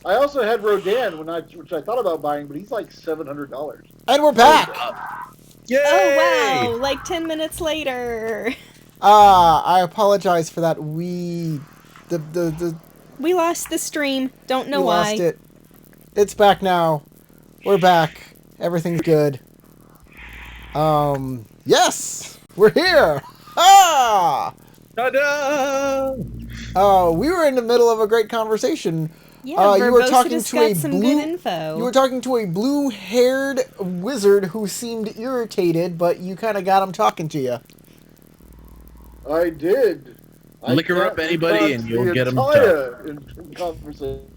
I also had Rodan which I thought about buying, but he's like $700. And we're back! Yay! Oh wow! Like 10 minutes later. I apologize for that. We lost the stream. Don't know we why. lost it. It's back now. We're back. Everything's good. Yes! We're here! Ah! Ta-da! We were in the middle of a great conversation. Yeah, you were Verbosidus talking to got a some blue. good info. You were talking to a blue-haired wizard who seemed irritated, but you kind of got him talking to you. I did. Liquor up anybody and you'll get them conversation.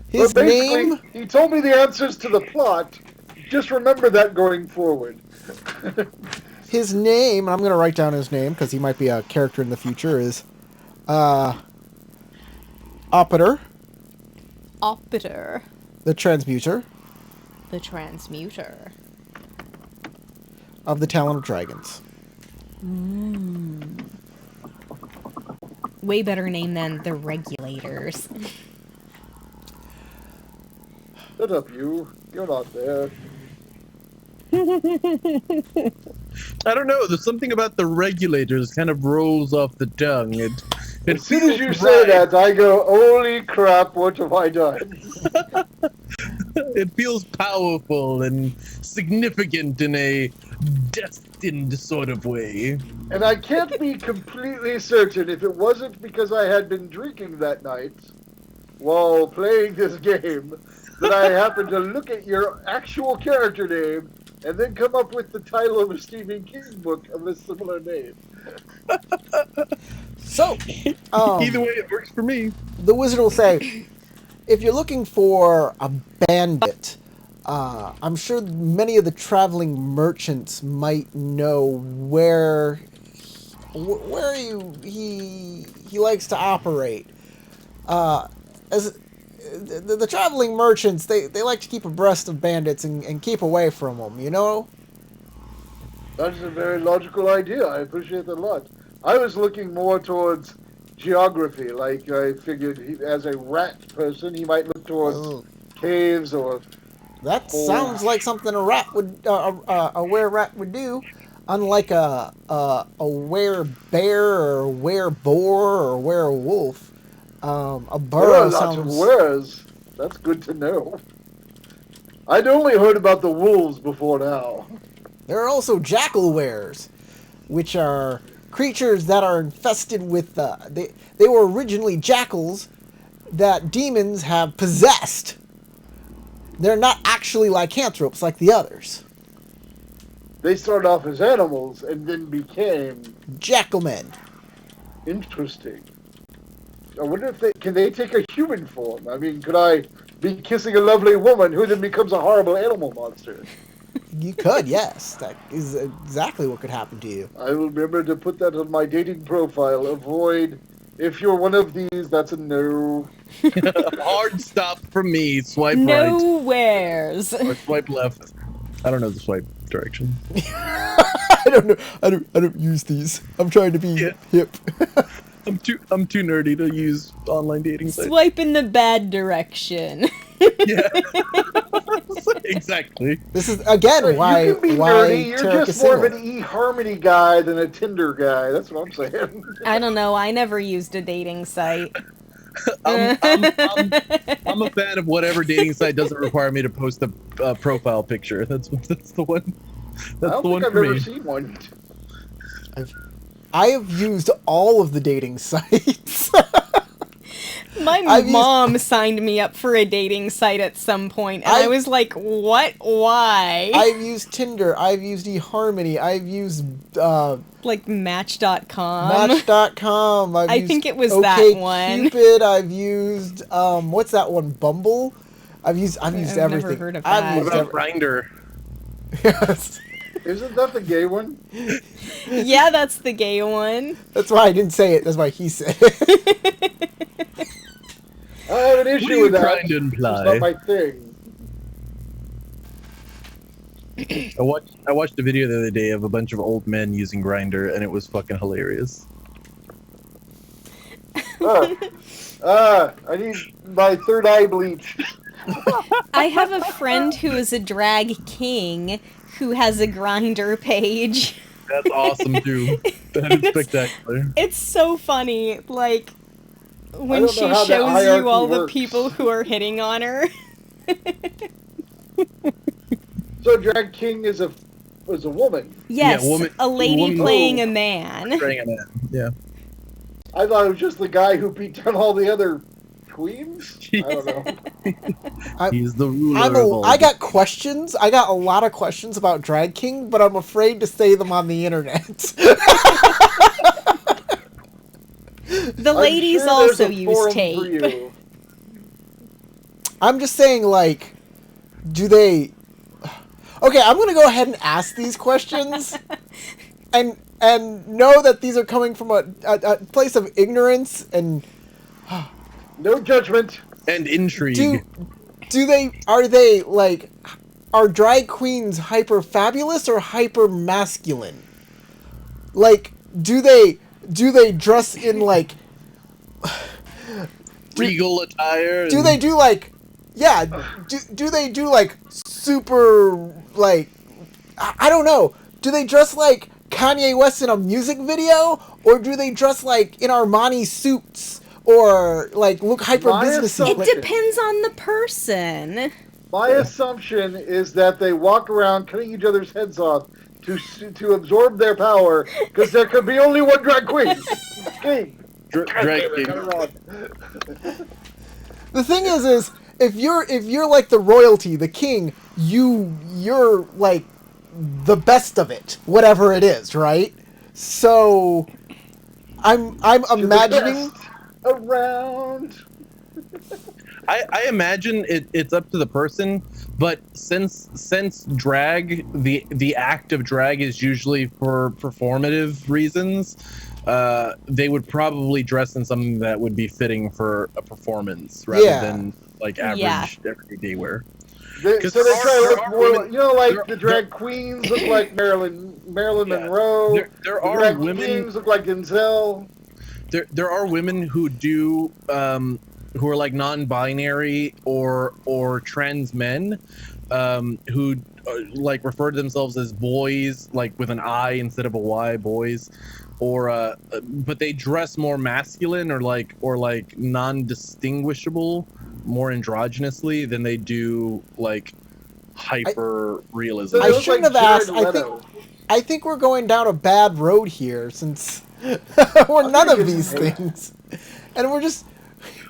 His But basically, name? he told me the answers to the plot. Just remember that going forward. His name, and I'm going to write down his name because he might be a character in the future, is Opiter, Opiter. the Transmuter The Transmuter. of the Talon of Dragons. Way better name than the Regulators. Shut up, you. You're not there. I don't know. There's something about the Regulators kind of rolls off the tongue. As soon as you say that, I go, holy crap, what have I done? It feels powerful and significant in a destined sort of way. And I can't be completely certain if it wasn't because I had been drinking that night while playing this game that I happened to look at your actual character name and then come up with the title of a Stephen King book of a similar name. So, Either way, it works for me. the wizard will say, if you're looking for a bandit, I'm sure many of the traveling merchants might know where he likes to operate. As the traveling merchants, they like to keep abreast of bandits and keep away from them, you know? That's a very logical idea. I appreciate that a lot. I was looking more towards geography. Like, I figured as a rat person, he might look towards caves or... That sounds like something a rat would, a were-rat would do. Unlike a were-bear or a were-boar or a were-wolf. A burrow sounds... There are lots of wares. That's good to know. I'd only heard about the wolves before now. There are also jackal-wares, which are creatures that are infested with... They were originally jackals that demons have possessed. They're not actually lycanthropes like the others. They started off as animals and then became... Jackalmen. Interesting. I wonder if can they take a human form? I mean, could I be kissing a lovely woman who then becomes a horrible animal monster? You could, yes. That is exactly what could happen to you. I will remember to put that on my dating profile. Avoid. If you're one of these, that's a no. Hard stop from me. Swipe right. Nowheres. Or swipe left. I don't know the swipe direction. I don't know. I don't use these. I'm trying to be hip. I'm too nerdy to use online dating sites. Swipe in the bad direction. Yeah. Exactly. This is again why you can be why nerdy. You're Tarek just is more single. of an eHarmony guy than a Tinder guy. That's what I'm saying. I don't know. I never used a dating site. I'm a fan of whatever dating site doesn't require me to post a profile picture. That's the one. I don't think I've ever seen one. I have used all of the dating sites. My mom signed me up for a dating site at some point, and I was like, what? Why? I've used Tinder. I've used eHarmony. I've used... like Match.com. Match.com. I think it was that one. Cupid. I've used... what's that one? Bumble? I've used everything. Never heard of that. What about Grindr? Yes. Isn't that the gay one? Yeah, that's the gay one. That's why I didn't say it. That's why he said it. I have an issue with that. Trying to imply? It's not my thing. I watched a video the other day of a bunch of old men using Grindr, and it was fucking hilarious. I need my third eye bleached. I have a friend who is a drag king who has a Grinder page. That's awesome too. That is spectacular. It's so funny, like when don't she know how that shows you hierarchy all the works. people who are hitting on her. So drag king is a woman. Yes, woman- a lady woman- playing a man. Praying on that. Yeah. I thought it was just the guy who beat down all the other queens. I don't know. He's the ruler of all. I got questions. I got a lot of questions about Drag King, but I'm afraid to say them on the internet. The ladies I'm sure also there's a use forum for tape. you. I'm just saying, like, do they... Okay, I'm going to go ahead and ask these questions and know that these are coming from a place of ignorance and... No judgment. And intrigue. Are drag queens hyper fabulous or hyper masculine? Like, do they dress in like Regal attire. do they do like do they do like super like I don't know, do they dress like Kanye West in a music video, or do they dress like in Armani suits, or like look hyper My businessy? It Like, depends on the person. My assumption is that they walk around cutting each other's heads off to absorb their power, because there could be only one drag queen. King. Drag king. the thing is if you're like the royalty, the king, you're like the best of it, whatever it is, right? So I'm imagining Around. I imagine it's up to the person, but since drag, the act of drag is usually for performative reasons, they would probably dress in something that would be fitting for a performance rather than like average everyday wear. So they try to look more, women, like the drag queens look like Marilyn Monroe. There The are drag women. kings look like Denzel. There are women who do who are like non-binary or trans men who like refer to themselves as boys, like with an I instead of a Y, boys, or but they dress more masculine or like non-distinguishable, more androgynously than they do like hyper realism. I They look shouldn't like have asked. Jared Leto. I think we're going down a bad road here, since we're none of these things, and we're just.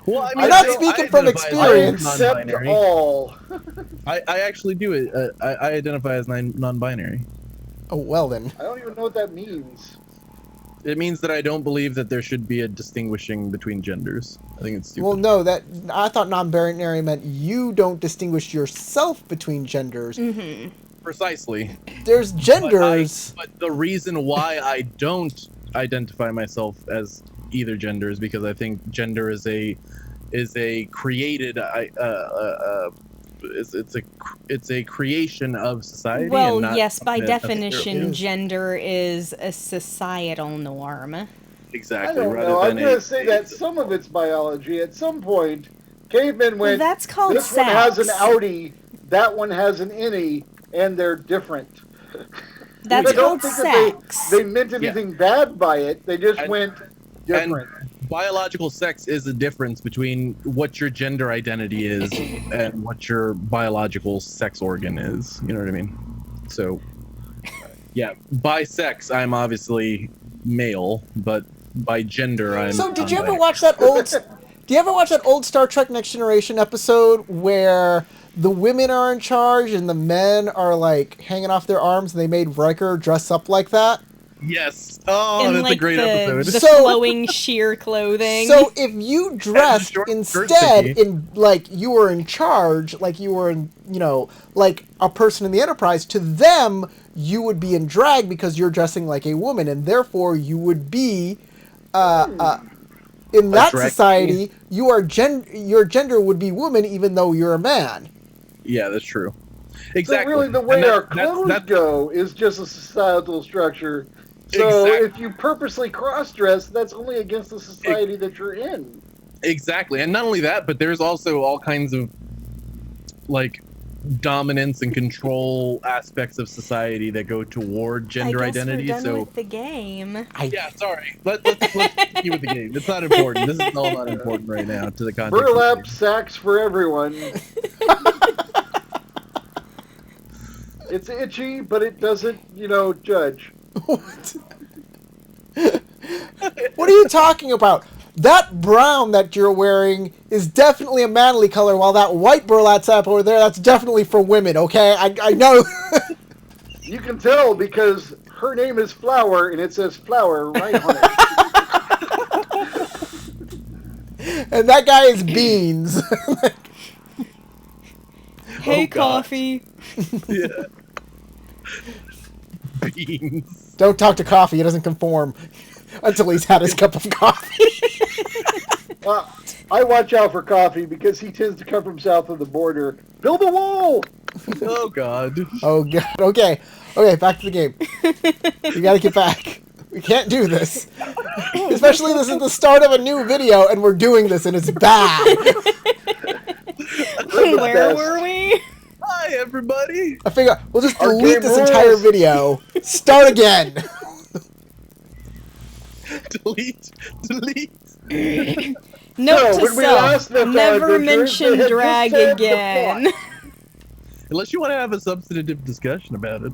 Well, I I'm not I speaking from identify as experience. Accept non-binary. all. I actually do it. I identify as non-binary. Oh well then. I don't even know what that means. It means that I don't believe that there should be a distinguishing between genders. I think it's stupid. Well, no, that I thought non-binary meant you don't distinguish yourself between genders. Mm-hmm. Precisely. There's genders. But the reason why I don't identify myself as either gender is because I think gender is a created it's a creation of society. Well, and not yes, by something that definition, necessarily is. gender is a societal norm. Exactly. I don't rather know. I'm than going to say that some of it's biology. At some point, cavemen Well, went, that's called this one has an sex. Audi, that one has an innie, and they're different. That's I don't called think that sex. they meant anything bad by it. They just And- went different. biological sex is the difference between what your gender identity is and what your biological sex organ is. You know what I mean? So, yeah, by sex, I'm obviously male, but by gender, I'm. So, did you ever non-binary. watch that old? Do you ever watch that old Star Trek Next Generation episode where the women are in charge and the men are like hanging off their arms, and they made Riker dress up like that? Yes. Oh, In that's like a great episode. the So- flowing sheer clothing. So if you dressed short skirt instead thingy. in like you were in charge, like you were in, like a person in the Enterprise, to them you would be in drag because you're dressing like a woman, and therefore you would be, in that drag society, your gender would be woman, even though you're a man. Yeah, that's true. So Exactly. really, the way And our clothes that's go is just a societal structure. So Exactly. if you purposely cross-dress, that's only against the society that you're in. Exactly. And not only that, but there's also all kinds of like dominance and control aspects of society that go toward gender I guess identity. we're done So with the game. yeah, sorry. Let's continue with the game. It's not important. This is all not important right now to the context. Burlap sacks for everyone. It's itchy, but it doesn't, judge. What? What are you talking about? That brown that you're wearing is definitely a manly color, while that white burlap sack over there, that's definitely for women, okay? I know. You can tell because her name is Flower, and it says Flower right on it. And that guy is Beans. Hey, Oh, God. Coffee. Yeah. Beans. Don't talk to Coffee, he doesn't conform until he's had his cup of coffee. I watch out for Coffee because he tends to come from south of the border. Build a wall! Oh God. Oh god. Okay. Okay, back to the game. We gotta get back. We can't do this. Especially this is the start of a new video and we're doing this and it's bad. Where were we? Hi, everybody. I figure we'll just Our delete game this rules. entire video. Start again. Delete. Note So, to when we last self: left our never adventurers, they mention had drag just said the again. plot. Unless you want to have a substantive discussion about it.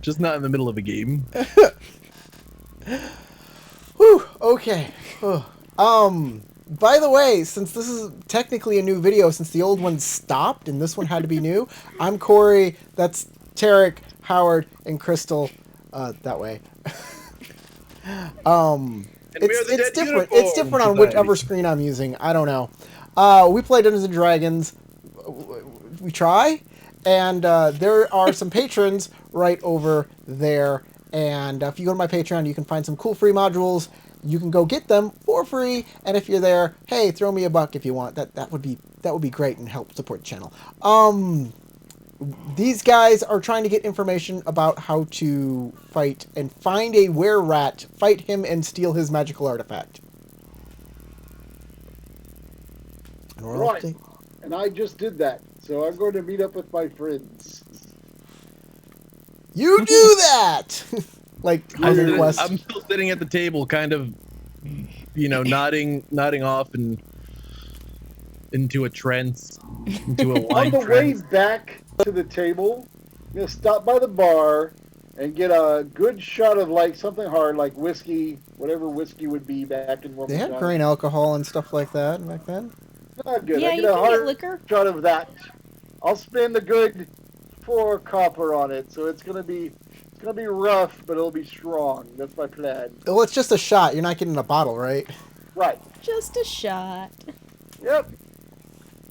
Just not in the middle of a game. Whew, okay. By the way, since this is technically a new video, since the old one stopped and this one had to be new, I'm Corey, that's Tarek, Howard, and Crystal, that way. It's different. It's different on whichever screen I'm using. I don't know. We play Dungeons and Dragons. We try, and there are some patrons right over there. And if you go to my Patreon, you can find some cool free modules. You can go get them for free. And if you're there, hey, throw me $1 if you want. That would be great and help support the channel. These guys are trying to get information about how to fight and find a were-rat, fight him, and steal his magical artifact. And we're Right. up to- And I just did that, so I'm going to meet up with my friends. You do that! Like, Hunger I'm- Quest. I'm still sitting at the table, kind of, nodding off and into a trance, into a On wine the way trance. back to the table, I'm going to stop by the bar and get a good shot of, like, something hard, like whiskey, whatever whiskey would be back in They had Wilmington. grain alcohol and stuff like that back then. Not good. Yeah, I you get a can get hard liquor. shot of that. I'll spend a good 4 copper on it, so it's gonna be rough, but it'll be strong. That's my plan. Well, it's just a shot. You're not getting a bottle, right? Right. Just a shot. Yep.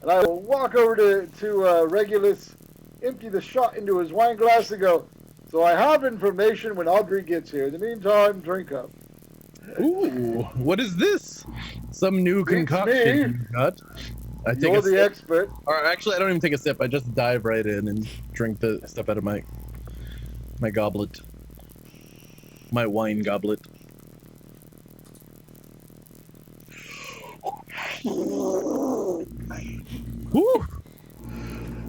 And I will walk over to Regulus, empty the shot into his wine glass, and go. So I have information when Audrey gets here. In the meantime, drink up. Ooh, what is this? Some new Beats concoction me. you got. I take You're a the sip. expert. Or actually, I don't even take a sip. I just dive right in and drink the stuff out of my goblet, my wine goblet. Woo!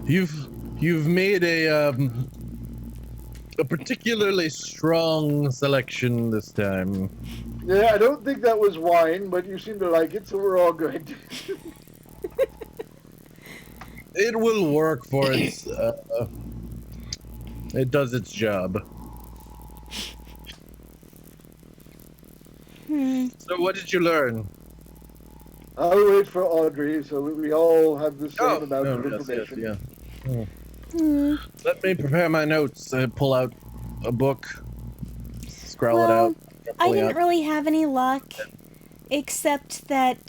You've made a particularly strong selection this time. Yeah, I don't think that was wine, but you seem to like it, so we're all good. It will work for its. It does its job. So, what did you learn? I'll wait for Audrey, so we all have the same amount of yes, information. yeah. Let me prepare my notes. Pull out a book, scroll it Well, out. I pull it didn't out. really have any luck, except that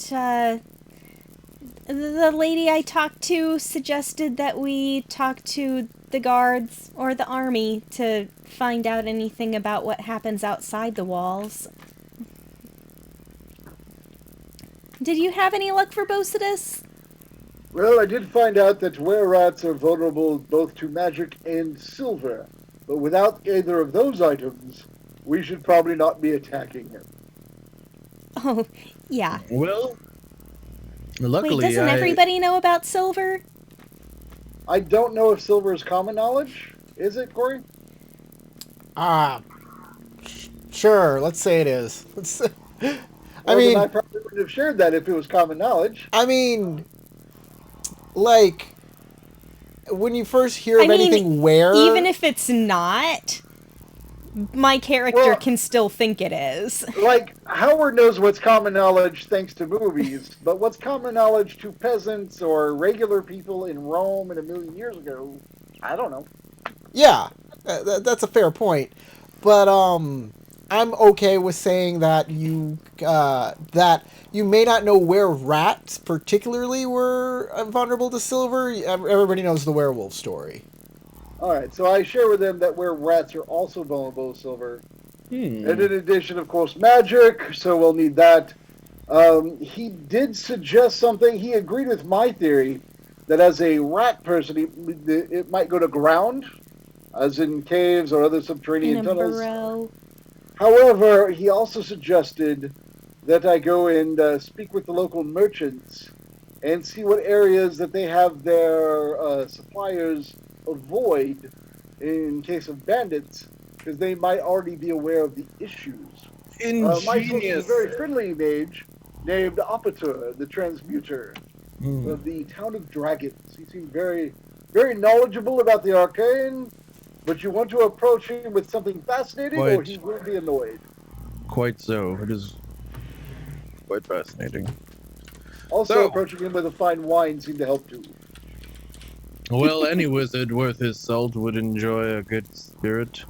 the lady I talked to suggested that we talk to the guards or the army to find out anything about what happens outside the walls. Did you have any luck for Bocidus? Well, I did find out that were-rats are vulnerable both to magic and silver. But without either of those items, we should probably not be attacking him. Oh, yeah. Well, Wait, luckily, doesn't everybody know about silver? I don't know if silver is common knowledge. Is it, Corey? Sure. Let's say it is. Well, then I probably would have shared that if it was common knowledge. I mean, like, when you first hear of anything where... Even if it's not, my character Well, can still think it is. Like, Howard knows what's common knowledge thanks to movies, but what's common knowledge to peasants or regular people in Rome and a million years ago, I don't know. Yeah, that's a fair point. But, I'm okay with saying that you may not know where rats particularly were vulnerable to silver. Everybody knows the werewolf story. Alright, so I share with them that where rats are also vulnerable to silver. And in addition, of course, magic, so we'll need that. He did suggest something. He agreed with my theory that as a rat person, it might go to ground, as in caves or other subterranean In a tunnels. burrow. However, he also suggested that I go and speak with the local merchants and see what areas that they have their suppliers avoid in case of bandits, because they might already be aware of the issues. My source is a very friendly mage named Apatur, the transmuter of the town of dragons. He seemed very, very knowledgeable about the arcane, but you want to approach him with something fascinating or he will be annoyed. Quite so. It is quite fascinating. Also, approaching him with a fine wine seemed to help too. Well, any wizard worth his salt would enjoy a good spirit.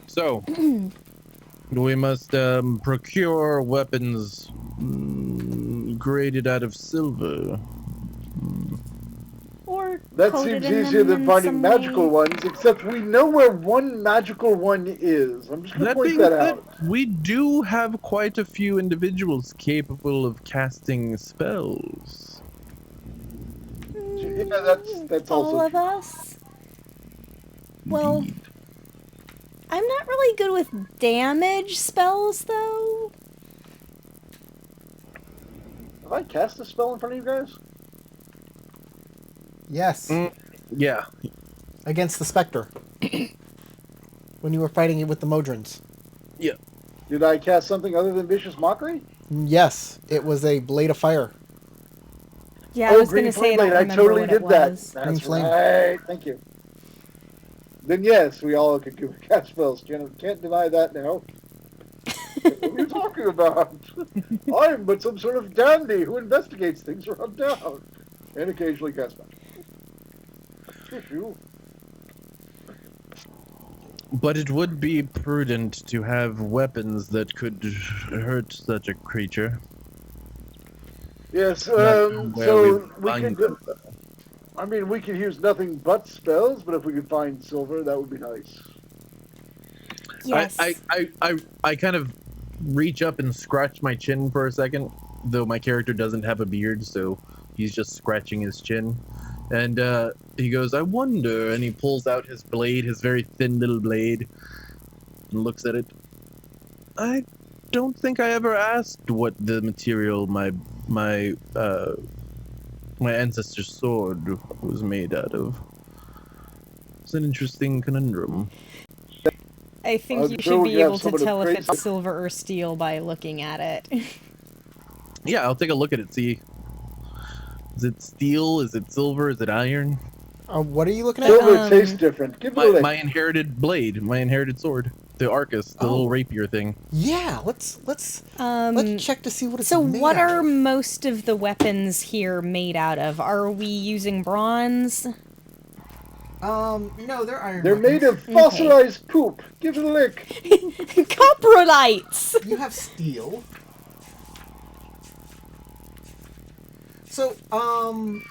So, we must procure weapons graded out of silver. Or That coated seems in easier them than in finding some magical way. ones, except we know where one magical one is. I'm just going to That point being that said, out. we do have quite a few individuals capable of casting spells. Yeah, that's All also of us? Well, I'm not really good with damage spells, though. Have I cast a spell in front of you guys? Yes. Yeah. Against the Spectre. When you were fighting it with the Modrons. Yeah. Did I cast something other than Vicious Mockery? Yes, it was a blade of fire. Yeah, I was going Green to say I Flame don't Blade. I remember totally what did it that. was. Green That's Flame. right. Thank you. Then yes, we all could cast spells. Can't deny that now. What are you talking about? I'm but some sort of dandy who investigates things around town and occasionally casts magic. Phew. But it would be prudent to have weapons that could hurt such a creature. Yes, Not where so we find could. them. I mean, we could use nothing but spells, but if we could find silver, that would be nice. Yes. I kind of reach up and scratch my chin for a second, though my character doesn't have a beard, so he's just scratching his chin. And he goes, I wonder, and he pulls out his blade, his very thin little blade, and looks at it. I don't think I ever asked what the material my ancestor's sword was made out of. It's an interesting conundrum. I think you Until should we be have able to someone to tell if praise it's it. silver or steel by looking at it. Yeah, I'll take a look at it, see. Is it steel? Is it silver? Is it iron? What are you looking at? Silver tastes different. Give it a lick. My inherited blade, my inherited sword. The Arcus, the little rapier thing. Yeah, let's check to see what it's So made what out are of. most of the weapons here made out of? Are we using bronze? No, they're iron. They're made of Okay. fossilized poop. Give it a lick. Coprolites! You have steel. So, I'm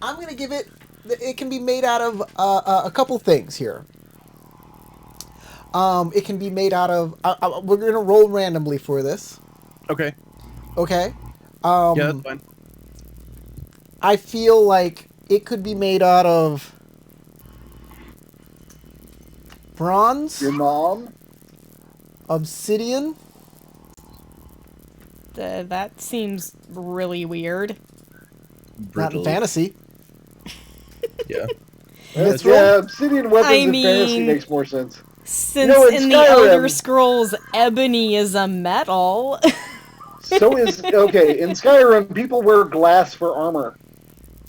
gonna give it. It can be made out of a couple things here. It can be made out of. We're gonna roll randomly for this. Okay. Okay. Yeah, that's fine. I feel like it could be made out of bronze, Your mom? obsidian, That seems really weird. not Brittle. in fantasy. Yeah. Mithril? Yeah, obsidian weapons I in fantasy mean- makes more sense. Since know, in in the Skyrim- Elder Scrolls, ebony is a metal. So is okay. In Skyrim, people wear glass for armor.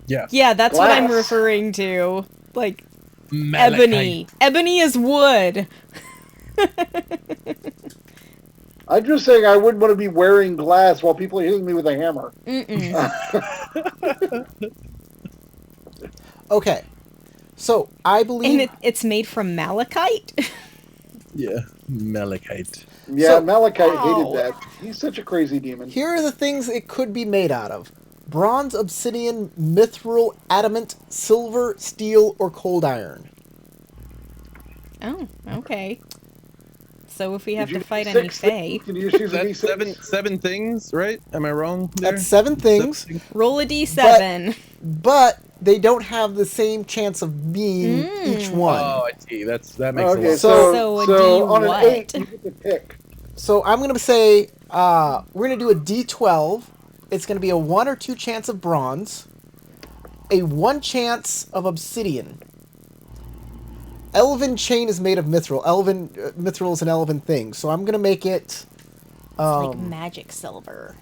Yeah. Yeah, that's what I'm Glass. referring to. Like, Malachite. ebony. Ebony is wood. I'm just saying I wouldn't want to be wearing glass while people are hitting me with a hammer. Okay. So, I believe... And it's made from malachite? Yeah. Malachite. Yeah, So- Malachite Wow. hated that. He's such a crazy demon. Here are the things it could be made out of. Bronze, obsidian, mithril, adamant, silver, steel, or cold iron. Oh, okay. So if we have Did you to fight six any things? fae, Can you just use a That's D6? seven things, right? Am I wrong there? That's 7 things, roll a d7. but they don't have the same chance of being each one. Oh, I see. That makes a Okay, lot. So- So a so D on an what? 8, you get to pick. So I'm going to say, we're going to do a D12. It's going to be a 1 or 2 chance of bronze, a 1 chance of obsidian. Elven chain is made of mithril. Mithril is an elven thing, so I'm going to make it... Like magic silver.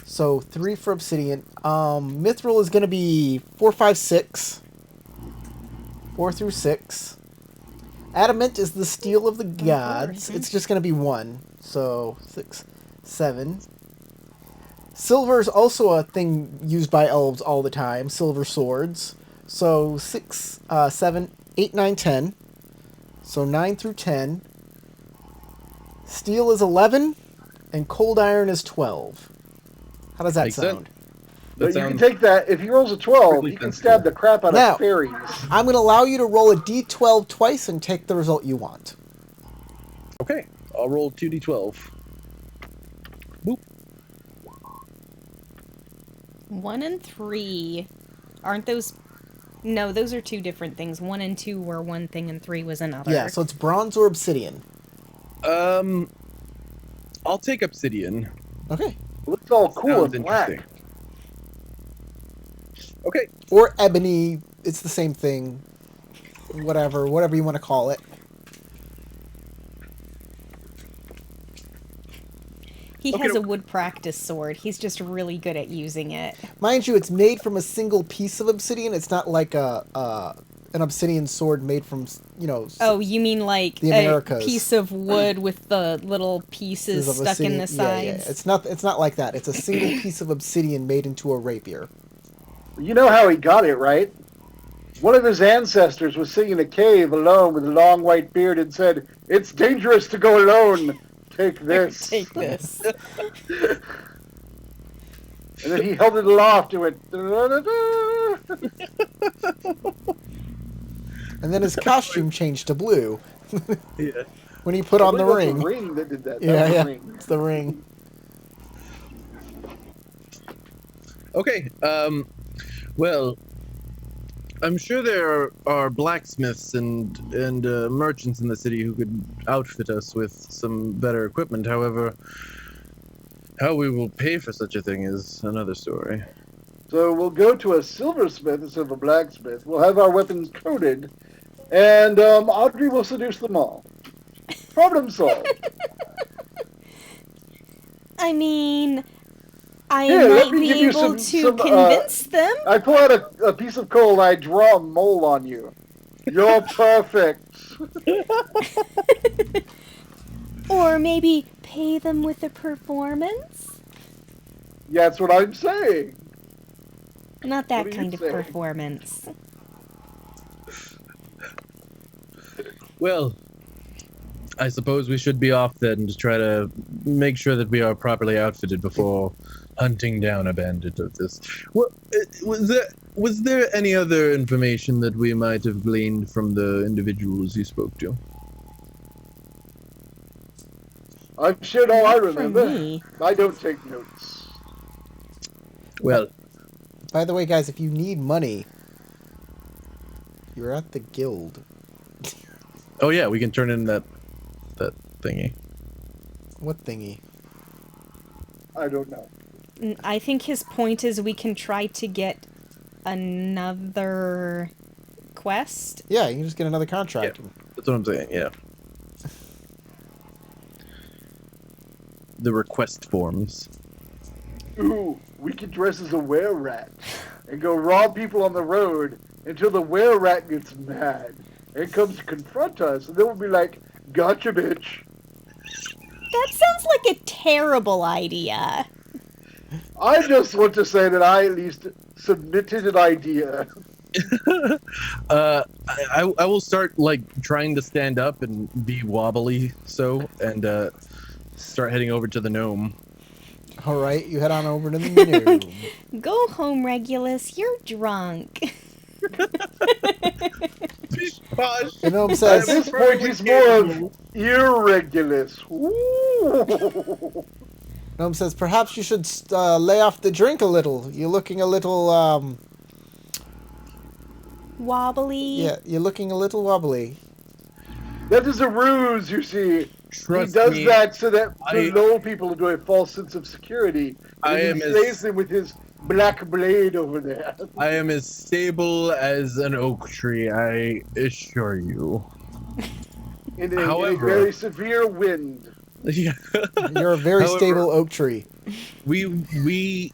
So 3 for obsidian. Mithril is going to be 4, 5, 6. 4 through 6. Adamant is the steel of the gods. It's just going to be 1. So 6, 7. Silver is also a thing used by elves all the time. Silver swords. So 6, 7, 8, 9, 10. So 9 through 10. Steel is 11. And cold iron is 12. How does that Makes sense. sound? But That you can sounds take that. If he rolls a 12, really you can sensible. stab the crap out Now- of fairies. I'm going to allow you to roll a d12 twice and take the result you want. Okay. I'll roll 2d12. Boop. 1 and 3. Aren't those... No, those are two different things. 1 and 2 were one thing and 3 was another. Yeah, so it's bronze or obsidian. I'll take obsidian. Okay. It looks all cool Sounds and black. interesting. Okay. Or ebony. It's the same thing. Whatever you want to call it. He Okay, has a okay. wood practice sword. He's just really good at using it. Mind you, it's made from a single piece of obsidian. It's not like an obsidian sword made from, Oh, you mean like The a Americas. piece of wood with the little pieces of stuck in the obsidian. Yeah, sides? yeah. It's not like that. It's a single piece of obsidian made into a rapier. You know how he got it, right? One of his ancestors was sitting in a cave alone with a long white beard and said, "It's dangerous to go alone. Take this." Take this. And then he held it aloft and went, "Da-da-da-da." And then his costume changed to blue Yeah. when he put I on the believe that's ring. The ring that did that. That Yeah, was the yeah. ring. It's the ring. Okay. Well, I'm sure there are blacksmiths and merchants in the city who could outfit us with some better equipment. However, how we will pay for such a thing is another story. So we'll go to a silversmith instead of a blacksmith. We'll have our weapons coated, and Audrey will seduce them all. Problem solved. I mean, I Here, let might me be give you able some, to convince them. I pull out a piece of coal and I draw a mole on you. You're perfect. Or maybe pay them with a performance? Yeah, that's what I'm saying. Not that What are you kind of saying? performance. Well, I suppose we should be off then to try to make sure that we are properly outfitted before hunting down a bandit of this. Well, was there any other information that we might have gleaned from the individuals you spoke to? I've shared all I Not from remember. me. I don't take notes. Well, By the way, guys, if you need money, you're at the guild. Oh yeah, we can turn in that thingy. What thingy? I don't know. I think his point is we can try to get another quest. Yeah, you can just get another contract. Yeah. That's what I'm saying. Yeah. The request forms. Ooh, we could dress as a were-rat and go rob people on the road until the were-rat gets mad and comes to confront us, and then we'll be like, "Gotcha, bitch." That sounds like a terrible idea. I just want to say that I at least submitted an idea. I will start like trying to stand up and be wobbly, and start heading over to the gnome. All right, you head on over to the gnome. Go home, Regulus. You're drunk. The gnome At says, this point, he's more of irregulus. Ooh. Gnome says, perhaps you should lay off the drink a little. You're looking a little, Wobbly. yeah, you're looking a little wobbly. That is a ruse, you see. Trust he does me, that so that I- to lull people into a false sense of security. I And am he slays them with his black blade over there. I am as stable as an oak tree, I assure you. In a However- very severe wind. Yeah. You're a very However- stable oak tree. We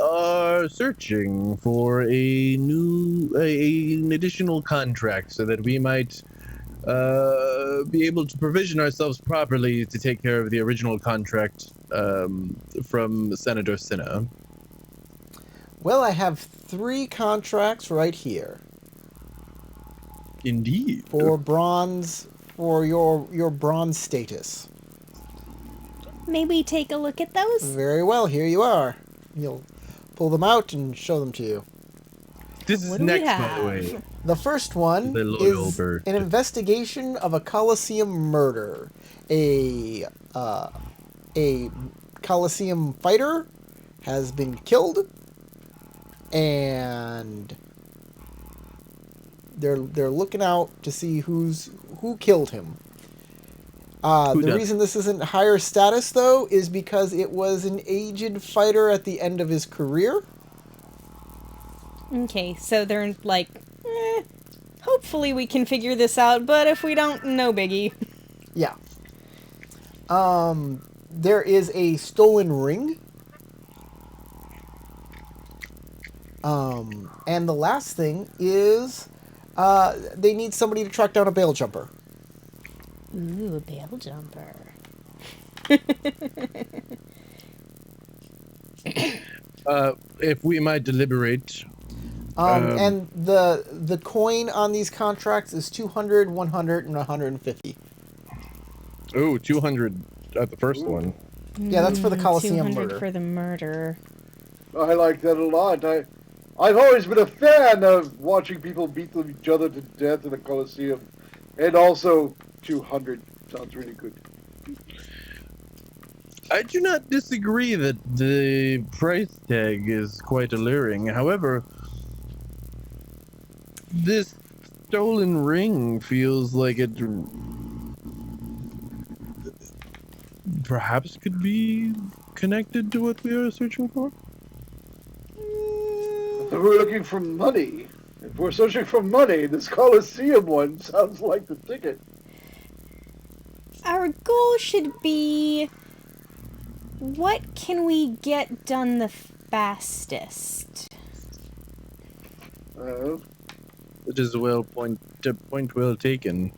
are searching for an additional contract so that we might be able to provision ourselves properly to take care of the original contract from Senator Cinna. Well, I have 3 contracts right here Indeed. for bronze, for your bronze status. Maybe take a look at those. Very well, here you are. You'll pull them out and show them to you. This is What do we next, by have? the way. The first one The loyal is bird. an investigation of a Colosseum murder. A Colosseum fighter has been killed, and they're looking out to see who killed him. Who The done reason this isn't higher status, though, is because it was an aged fighter at the end of his career. Okay, so they're like, hopefully we can figure this out, but if we don't, no biggie. Yeah. There is a stolen ring. And the last thing is, they need somebody to track down a bail jumper. Ooh, a bail jumper. If we might deliberate, And the coin on these contracts is 200, 100, and 150. oh, 200 at the first one. Yeah, that's for the Colosseum 200 murder. for the murder. I like that a lot. I've always been a fan of watching people beat each other to death in a Colosseum. And also, 200 sounds really good. I do not disagree that the price tag is quite alluring. However, this stolen ring feels like it perhaps could be connected to what we are searching for. If we're looking for money, if we're searching for money, this Colosseum one sounds like the ticket. Our goal should be, what can we get done the fastest? It is point well taken.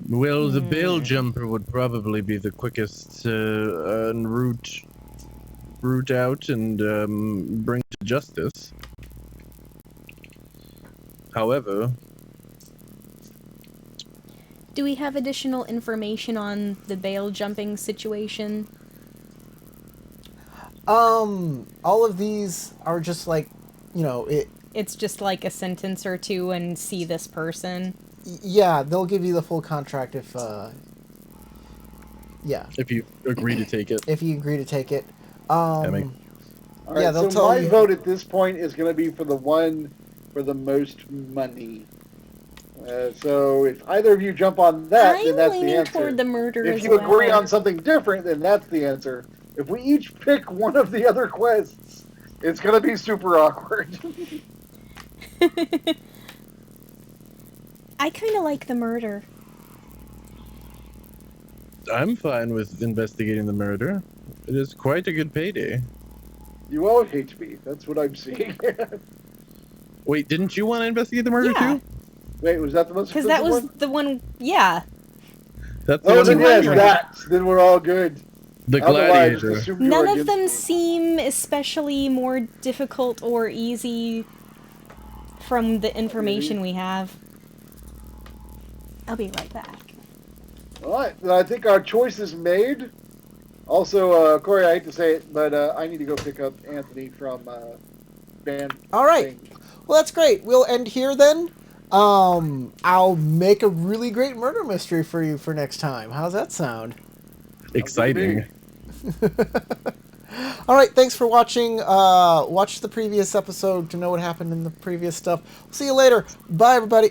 Well, the bail jumper would probably be the quickest route out and bring to justice. However, Do we have additional information on the bail jumping situation? All of these are just like, It's just like a sentence or two and see this person. yeah, they'll give you the full contract if Yeah, if you agree to take it. if you agree to take it. Emmy. All right, Yeah, they'll so tell my you. vote at this point is going to be for the one for the most money. So if either of you jump on that, then I'm that's the leaning answer. toward the murder If as you agree well. on something different, then that's the answer. If we each pick one of the other quests, it's going to be super awkward. I kind of like the murder. I'm fine with investigating the murder. It is quite a good payday. You all hate me. That's what I'm seeing. Wait, didn't you want to investigate the murder Yeah. too? Wait, was that the most Because that expensive was one? the one, yeah. That's the Oh, one. then yes, 200. that. Then we're all good. The Otherwise, I just gladiator. assumed you None were of them against me. seem especially more difficult or easy from the information we have. I'll be right back. All right, then I think our choice is made. Also, Corey, I hate to say it, but I need to go pick up Anthony from band. All right. thing. Well, that's great. We'll end here then. I'll make a really great murder mystery for you for next time. How's that sound? Exciting. All right, thanks for watching. Watch the previous episode to know what happened in the previous stuff. See you later. Bye, everybody.